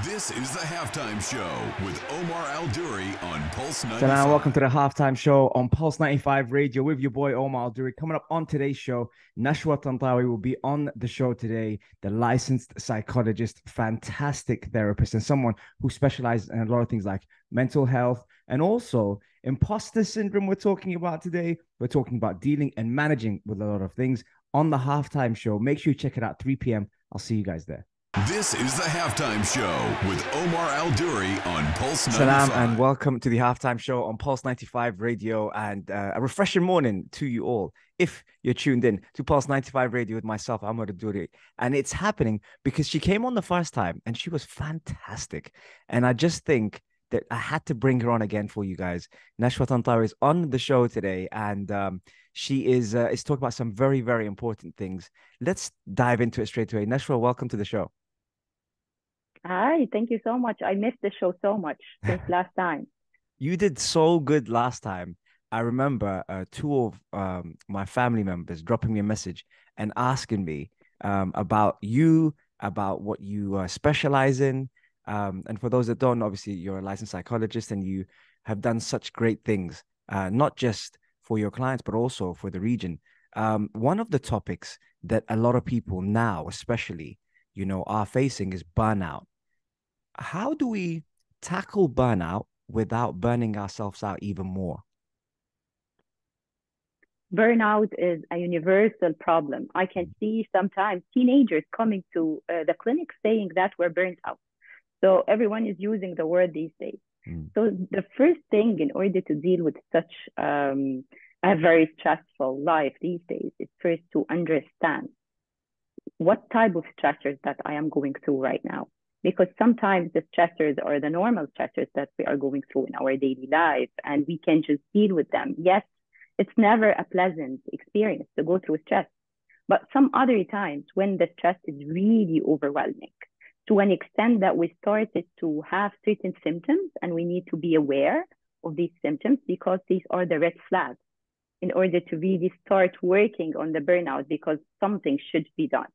This is the Halftime Show with Omar Al-Duri on Pulse So now, 95. welcome to the halftime show on Pulse 95 Radio with your boy Omar Al-Duri. Coming up on today's show, Nashwa Tantawy will be on the show today, the licensed psychologist, fantastic therapist, and someone who specializes in a lot of things like mental health and also imposter syndrome. We're talking about today. We're talking about dealing and managing with a lot of things on the halftime show. Make sure you check it out 3 p.m. I'll see you guys there. This is the Halftime Show with Omar Al-Duri on Pulse 95. Salam and welcome to the halftime show on Pulse 95 Radio, and a refreshing morning to you all. If you're tuned in to Pulse 95 Radio with myself, Omar Al-Duri, and it's happening because she came on the first time and she was fantastic. And I just think that I had to bring her on again for you guys. Nashwa Tantawy is on the show today, and she is talking about some very, very important things. Let's dive into it straight away. Nashwa, welcome to the show. Hi, thank you so much. I missed the show so much since last time. You did so good last time. I remember two of my family members dropping me a message and asking me about you, about what you specialize in. And for those that don't, obviously, you're a licensed psychologist and you have done such great things, not just for your clients, but also for the region. One of the topics that a lot of people now, especially, are facing is burnout. How do we tackle burnout without burning ourselves out even more? Burnout is a universal problem. I can see sometimes teenagers coming to the clinic saying that we're burnt out. So everyone is using the word these days. So the first thing in order to deal with such a very stressful life these days is first to understand what type of stressors that I am going through right now. Because sometimes the stressors are the normal stressors that we are going through in our daily life, and we can just deal with them. Yes, it's never a pleasant experience to go through stress, but some other times when the stress is really overwhelming to an extent that we started to have certain symptoms, and we need to be aware of these symptoms because these are the red flags in order to really start working on the burnout, because something should be done.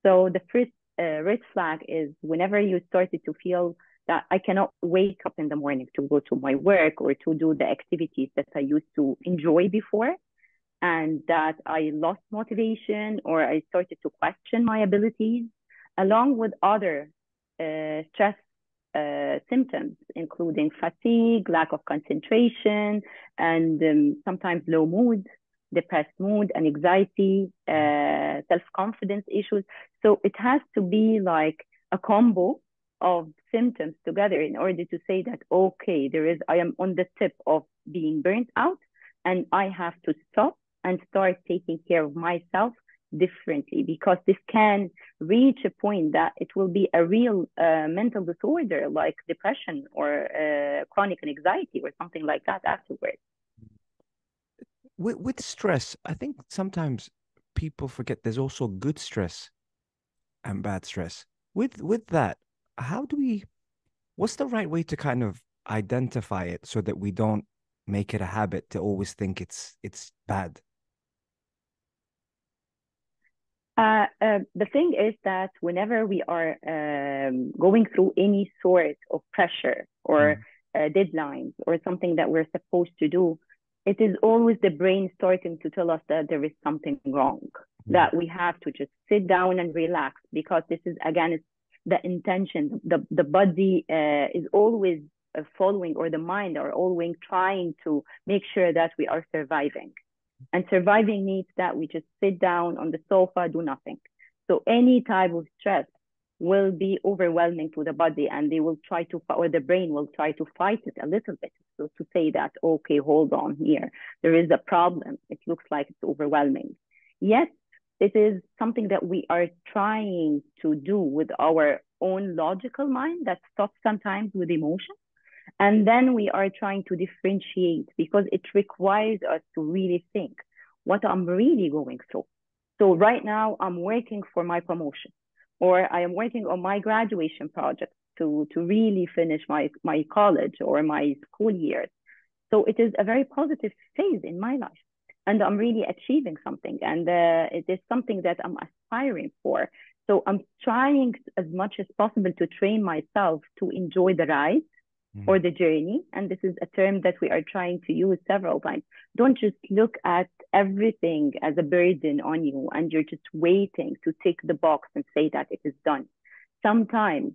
So the first red flag is whenever you started to feel that I cannot wake up in the morning to go to my work or to do the activities that I used to enjoy before, and that I lost motivation or I started to question my abilities, along with other stress symptoms, including fatigue, lack of concentration, and sometimes low mood, depressed mood, and anxiety, self-confidence issues. So it has to be like a combo of symptoms together in order to say that, okay, I am on the tip of being burnt out, and I have to stop and start taking care of myself differently, because this can reach a point that it will be a real mental disorder like depression or chronic anxiety or something like that afterwards. With stress, I think sometimes people forget there's also good stress and bad stress. With that, what's the right way to kind of identify it so that we don't make it a habit to always think it's bad? The thing is that whenever we are going through any sort of pressure or deadlines or something that we're supposed to do, it is always the brain starting to tell us that there is something wrong, that we have to just sit down and relax, because this is, again, it's the intention. The body is always following, or the mind are always trying to make sure that we are surviving. And surviving needs that we just sit down on the sofa, do nothing. So any type of stress will be overwhelming to the body, and they will try to, or the brain will try to fight it a little bit. So to say that, okay, hold on here, there is a problem. It looks like it's overwhelming. Yes, it is something that we are trying to do with our own logical mind that stops sometimes with emotion. And then we are trying to differentiate, because it requires us to really think what I'm really going through. So right now I'm working for my promotion, or I am working on my graduation project to really finish my college or my school years. So it is a very positive phase in my life, and I'm really achieving something, and it is something that I'm aspiring for. So I'm trying as much as possible to train myself to enjoy the ride or the journey. And this is a term that we are trying to use several times. Don't just look at everything as a burden on you and you're just waiting to tick the box and say that it is done. Sometimes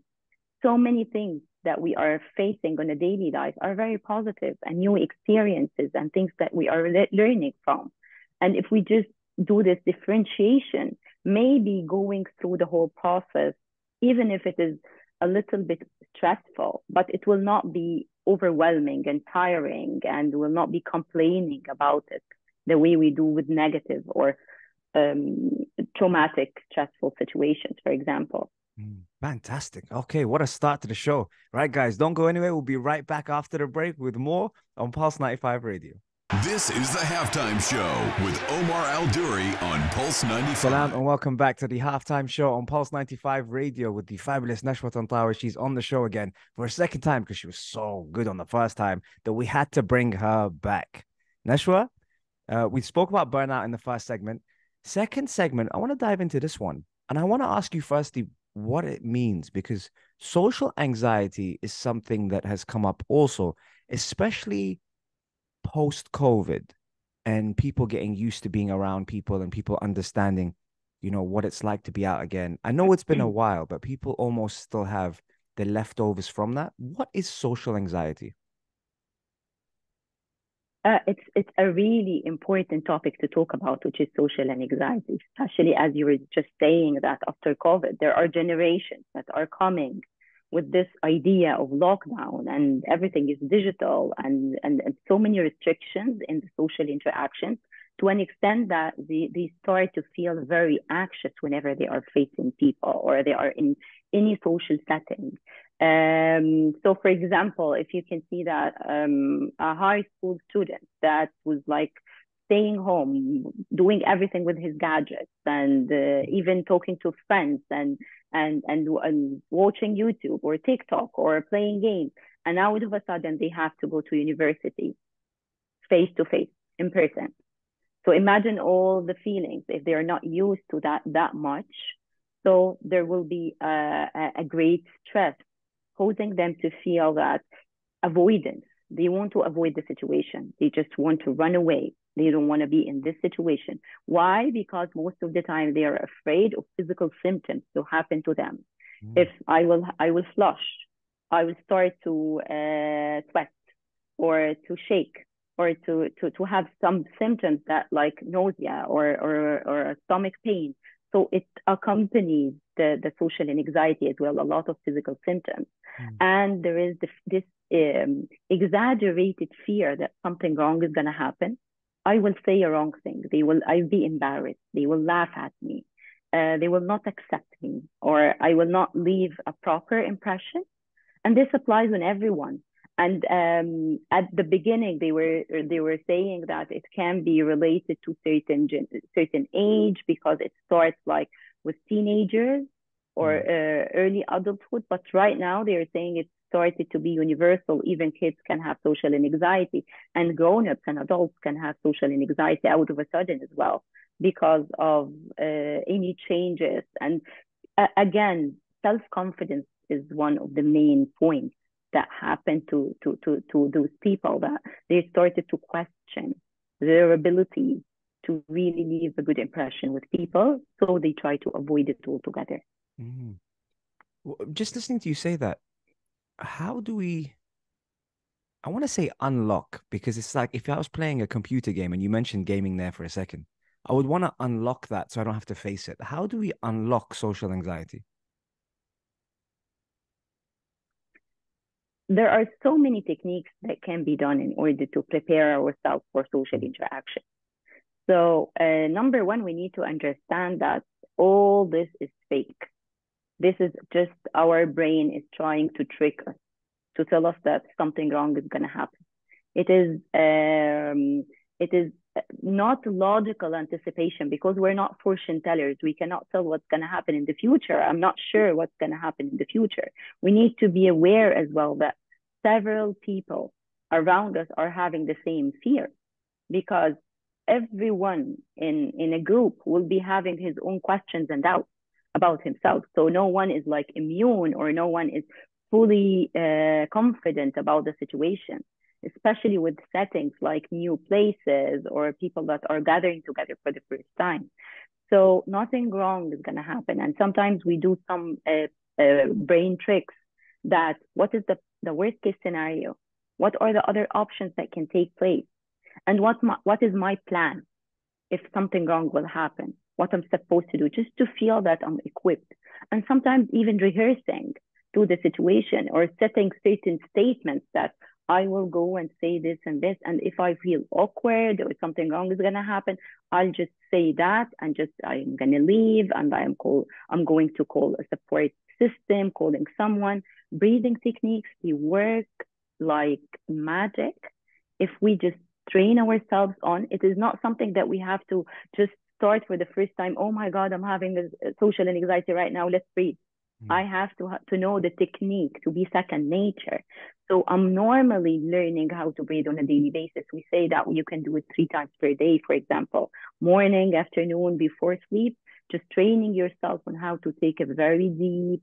so many things that we are facing on a daily life are very positive and new experiences and things that we are learning from. And if we just do this differentiation, maybe going through the whole process, even if it is a little bit stressful, but it will not be overwhelming and tiring, and will not be complaining about it the way we do with negative or traumatic, stressful situations, for example. Fantastic. Okay, what a start to the show. Right, guys, don't go anywhere. We'll be right back after the break with more on Pulse 95 Radio. This is the Halftime Show with Omar Al-Duri on Pulse 95. Salam and welcome back to the Halftime Show on Pulse 95 Radio with the fabulous Nashwa Tantawy. She's on the show again for a second time because she was so good on the first time that we had to bring her back. Nashwa, we spoke about burnout in the first segment. Second segment, I want to dive into this one. And I want to ask you firstly what it means, because social anxiety is something that has come up also, especially post-COVID, and people getting used to being around people and people understanding, you know, what it's like to be out again. I know it's been a while, but people almost still have the leftovers from that. What is social anxiety? It's a really important topic to talk about, which is social anxiety, especially as you were just saying that after COVID, there are generations that are coming with this idea of lockdown and everything is digital and so many restrictions in the social interactions, to an extent that they start to feel very anxious whenever they are facing people or they are in any social setting. So for example, if you can see that a high school student that was like staying home, doing everything with his gadgets and even talking to friends and watching YouTube or TikTok or playing games, and now all of a sudden they have to go to university face to face in person. So imagine all the feelings if they are not used to that much. So there will be a great stress, causing them to feel that avoidance. They want to avoid the situation. They just want to run away. They don't want to be in this situation. Why? Because most of the time they are afraid of physical symptoms to happen to them. If I will flush, I will start to sweat or to shake or to have some symptoms that like nausea or stomach pain. So it accompanies the social anxiety as well, a lot of physical symptoms. And there is this exaggerated fear that something wrong is going to happen. I will say a wrong thing. I'll be embarrassed. They will laugh at me. They will not accept me, or I will not leave a proper impression. And this applies on everyone. And at the beginning, they were saying that it can be related to certain age because it starts like with teenagers or early adulthood. But right now, they are saying it started to be universal. Even kids can have social anxiety, and grown-ups and adults can have social anxiety out of a sudden as well because of any changes. And again, self-confidence is one of the main points that happened to those people, that they started to question their ability to really leave a good impression with people. So they try to avoid it altogether. Just listening to you say that, how do we, I want to say unlock, because it's like if I was playing a computer game and you mentioned gaming there for a second, I would want to unlock that so I don't have to face it. How do we unlock social anxiety? There are so many techniques that can be done in order to prepare ourselves for social interaction. So number one, we need to understand that all this is fake. This is just our brain is trying to trick us, to tell us that something wrong is going to happen. It is not logical anticipation, because we're not fortune tellers. We cannot tell what's going to happen in the future. I'm not sure what's going to happen in the future. We need to be aware as well that several people around us are having the same fear, because everyone in a group will be having his own questions and doubts. about himself. So no one is like immune, or no one is fully confident about the situation, especially with settings like new places or people that are gathering together for the first time. So nothing wrong is going to happen. And sometimes we do some brain tricks, that what is the worst case scenario? What are the other options that can take place? And what is my plan if something wrong will happen? What I'm supposed to do, just to feel that I'm equipped. And sometimes even rehearsing to the situation, or setting certain statements that I will go and say this and this. And if I feel awkward or something wrong is going to happen, I'll just say that, and just I'm going to leave, and I'm going to call a support system, calling someone. Breathing techniques, they work like magic if we just train ourselves on. It is not something that we have to just start for the first time. Oh my God, I'm having a social anxiety right now. Let's breathe. I have to know the technique, to be second nature. So I'm normally learning how to breathe on a daily basis. We say that you can do it 3 times per day, for example, morning, afternoon, before sleep, just training yourself on how to take a very deep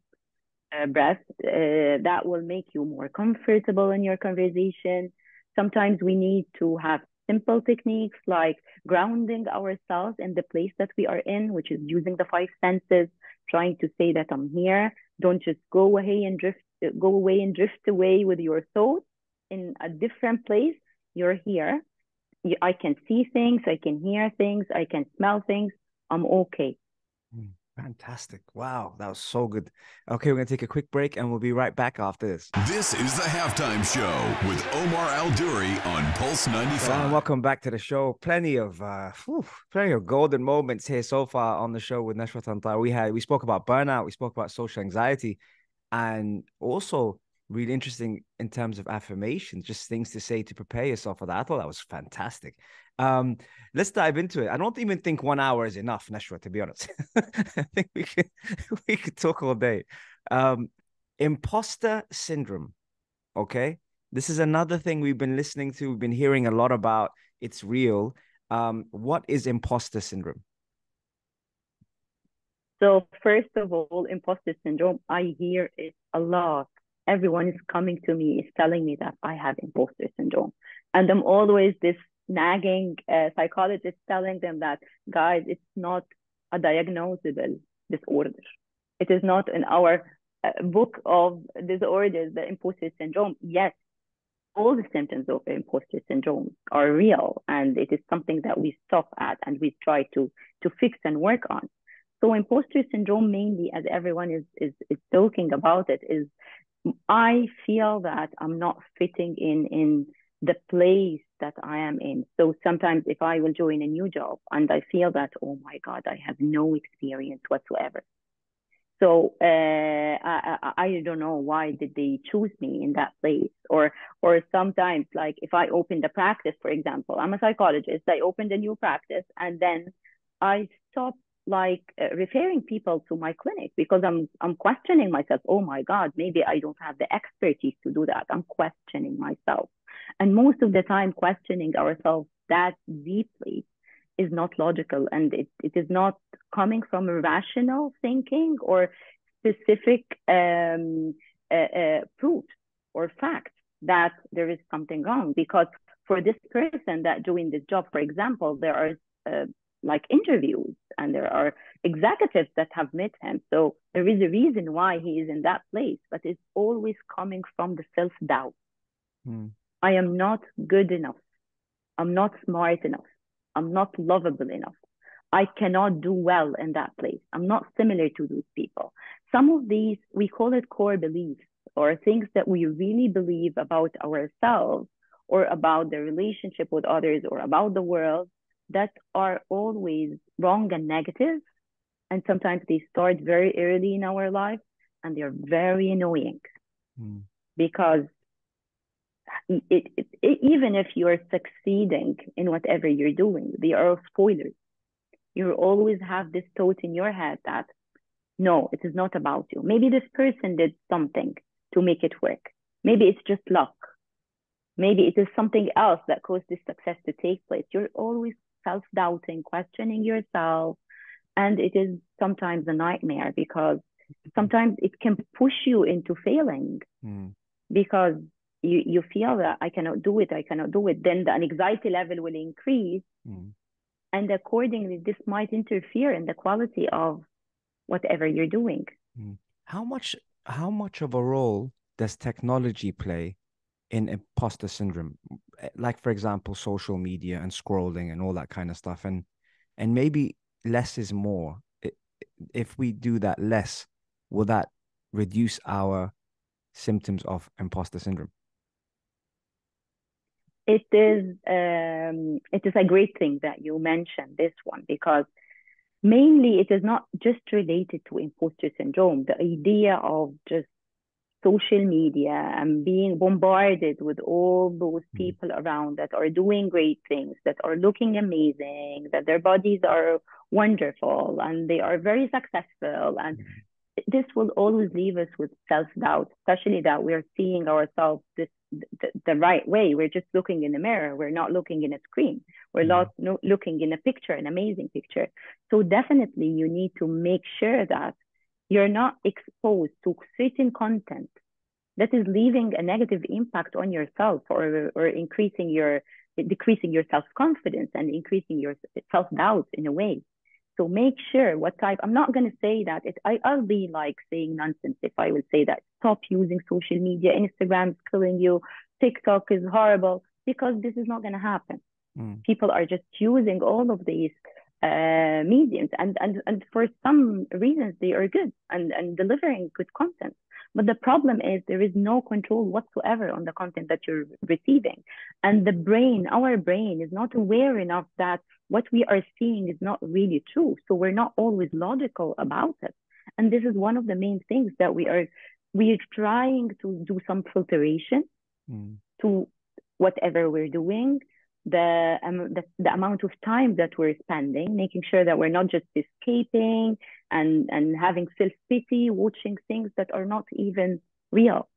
breath. That will make you more comfortable in your conversation. Sometimes we need to have simple techniques like grounding ourselves in the place that we are in, which is using the 5 senses, trying to say that I'm here. Don't just go away and drift away with your thoughts in a different place. You're here. I can see things, I can hear things, I can smell things. I'm okay. Fantastic. Wow, that was so good. Okay, we're going to take a quick break and we'll be right back after this. This is the Halftime Show with Omar Al-Duri on Pulse 95. And welcome back to the show. Plenty of golden moments here so far on the show with Nashwa Tantawy. We spoke about burnout, we spoke about social anxiety, and also really interesting in terms of affirmations, just things to say to prepare yourself for that. I thought that was fantastic. Let's dive into it. I don't even think 1 hour is enough, Nashwa, to be honest. I think we could talk all day. Imposter syndrome. Okay. This is another thing we've been listening to. We've been hearing a lot about. It's real. What is imposter syndrome? So first of all, imposter syndrome, I hear it a lot. Everyone is coming to me, is telling me that I have imposter syndrome. And I'm always this nagging psychologist telling them that, guys, it's not a diagnosable disorder. It is not in our book of disorders, the imposter syndrome. Yes, all the symptoms of imposter syndrome are real, and it is something that we stop at and we try to fix and work on. So imposter syndrome, mainly, as everyone is talking about it, is I feel that I'm not fitting in the place that I am in. So sometimes if I will join a new job and I feel that, oh my God, I have no experience whatsoever. So I don't know why did they choose me in that place. Or sometimes, like if I opened a practice, for example, I'm a psychologist, I opened a new practice and then I stopped referring people to my clinic because I'm questioning myself. Oh my God, maybe I don't have the expertise to do that. I'm questioning myself. And most of the time, questioning ourselves that deeply is not logical, and it is not coming from rational thinking or specific proof or fact that there is something wrong. Because for this person that doing this job, for example, there are like interviews and there are executives that have met him. So there is a reason why he is in that place, but it's always coming from the self-doubt. I am not good enough. I'm not smart enough. I'm not lovable enough. I cannot do well in that place. I'm not similar to those people. Some of these, we call it core beliefs, or things that we really believe about ourselves or about the relationship with others or about the world, that are always wrong and negative. And sometimes they start very early in our life and they're very annoying because even if you're succeeding in whatever you're doing, they are spoilers. You always have this thought in your head that, no, it is not about you. Maybe this person did something to make it work. Maybe it's just luck. Maybe it is something else that caused this success to take place. You're always self-doubting, questioning yourself, And it is sometimes a nightmare because sometimes it can push you into failing because you feel that I cannot do it, I cannot do it. Then the anxiety level will increase. And accordingly, this might interfere in the quality of whatever you're doing. How much of a role does technology play in imposter syndrome? Like, for example, social media and scrolling and all that kind of stuff. And maybe less is more. If we do that less, will that reduce our symptoms of imposter syndrome? It is a great thing that you mentioned this one, because mainly it is not just related to imposter syndrome. The idea of just social media and being bombarded with all those people around that are doing great things, that are looking amazing, that their bodies are wonderful and they are very successful. And this will always leave us with self-doubt, especially that we're seeing ourselves the right way. We're just looking in the mirror. We're not looking in a screen. We're not looking in a picture, an amazing picture. So definitely you need to make sure that you're not exposed to certain content that is leaving a negative impact on yourself, or decreasing your self-confidence and increasing your self-doubt in a way. So make sure what type. I'm not going to say that I'll be like saying nonsense if I would say that stop using social media, Instagram is killing you, TikTok is horrible, because this is not going to happen. People are just using all of these mediums, and for some reasons they are good and delivering good content. But the problem is there is no control whatsoever on the content that you're receiving. And our brain is not aware enough that what we are seeing is not really true. So we're not always logical about it. And this is one of the main things that we're trying to do some filtration to whatever we're doing, the amount of time that we're spending, making sure that we're not just escaping and having self-pity, watching things that are not even real.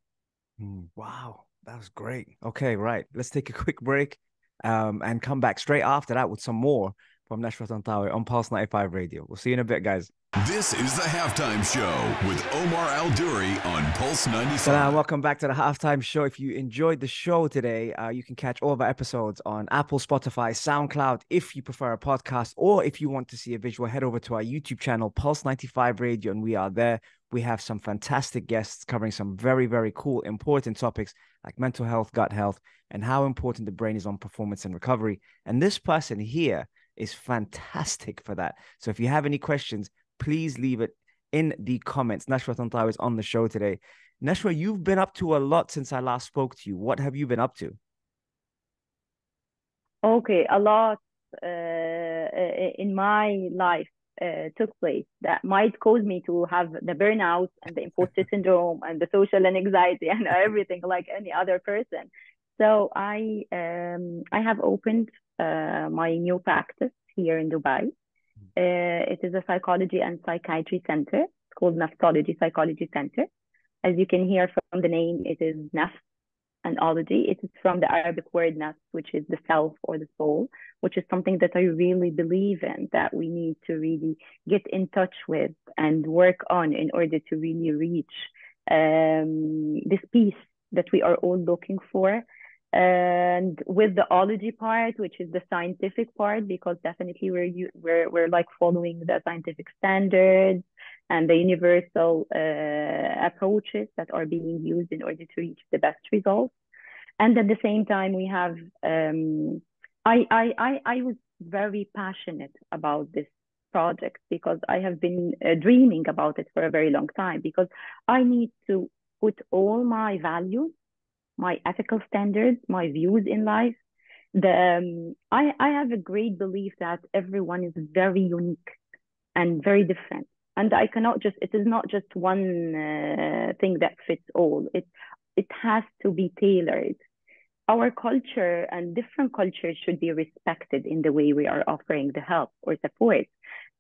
Wow, that was great. Okay, right. Let's take a quick break and come back straight after that with some more from Nashwa Tantawy on Pulse 95 Radio. We'll see you in a bit, guys. This is the Halftime Show with Omar Al-Duri on Pulse 95. So welcome back to the Halftime Show. If you enjoyed the show today, you can catch all of our episodes on Apple, Spotify, SoundCloud, if you prefer a podcast, or if you want to see a visual, head over to our YouTube channel, Pulse 95 Radio, and we are there. We have some fantastic guests covering some very, very cool, important topics like mental health, gut health, and how important the brain is on performance and recovery. And this person here is fantastic for that. So if you have any questions, please leave it in the comments. Nashwa Tantawy is on the show today. Nashwa, you've been up to a lot since I last spoke to you. What have you been up to? Okay, a lot in my life took place that might cause me to have the burnout and the imposter syndrome and the social anxiety and everything like any other person. So I have opened my new practice here in Dubai. It is a psychology and psychiatry center. It's called Naftology Psychology Center. As you can hear from the name, it is nafs and ology. It is from the Arabic word nafs, which is the self or the soul, which is something that I really believe in, that we need to really get in touch with and work on in order to really reach this peace that we are all looking for. And with the ology part, which is the scientific part, because definitely we're like following the scientific standards and the universal approaches that are being used in order to reach the best results. And at the same time, we have I was very passionate about this project because I have been dreaming about it for a very long time, because I need to put all my values, my ethical standards, my views in life. I have a great belief that everyone is very unique and very different. And it is not just one thing that fits all. It has to be tailored. Our culture and different cultures should be respected in the way we are offering the help or support.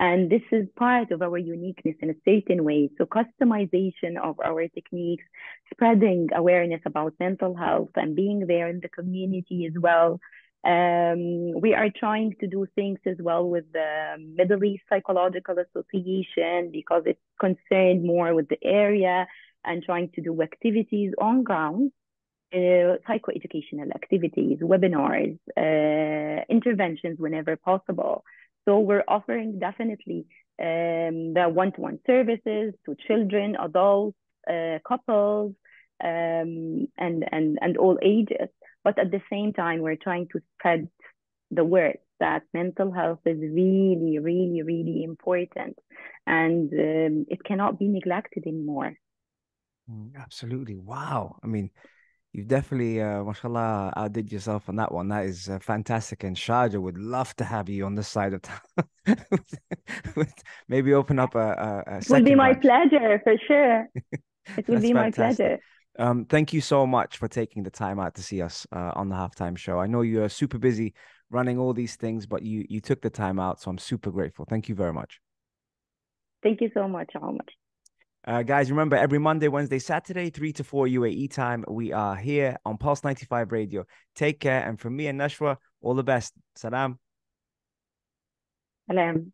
And this is part of our uniqueness in a certain way. So customization of our techniques, spreading awareness about mental health and being there in the community as well, We are trying to do things as well with the Middle East Psychological Association because it's concerned more with the area, and trying to do activities on ground, psychoeducational activities, webinars, interventions whenever possible. So we're offering definitely the one-to-one services to children, adults, couples, and all ages. But at the same time, we're trying to spread the word that mental health is really, really, really important, and it cannot be neglected anymore. Absolutely. Wow. I mean, you've definitely, mashallah, outdid yourself on that one. That is fantastic. And Sharjah would love to have you on this side of town. Maybe open up a It will be second my branch. pleasure, for sure. It will That's be my fantastic. pleasure. Thank you so much for taking the time out to see us on the halftime show. I know you're super busy running all these things, but you took the time out, so I'm super grateful. Thank you very much. Thank you so much, Omar. Guys, remember every Monday, Wednesday, Saturday, 3 to 4 UAE time, we are here on Pulse 95 Radio. Take care. And from me and Nashwa, all the best. Salam. Salam.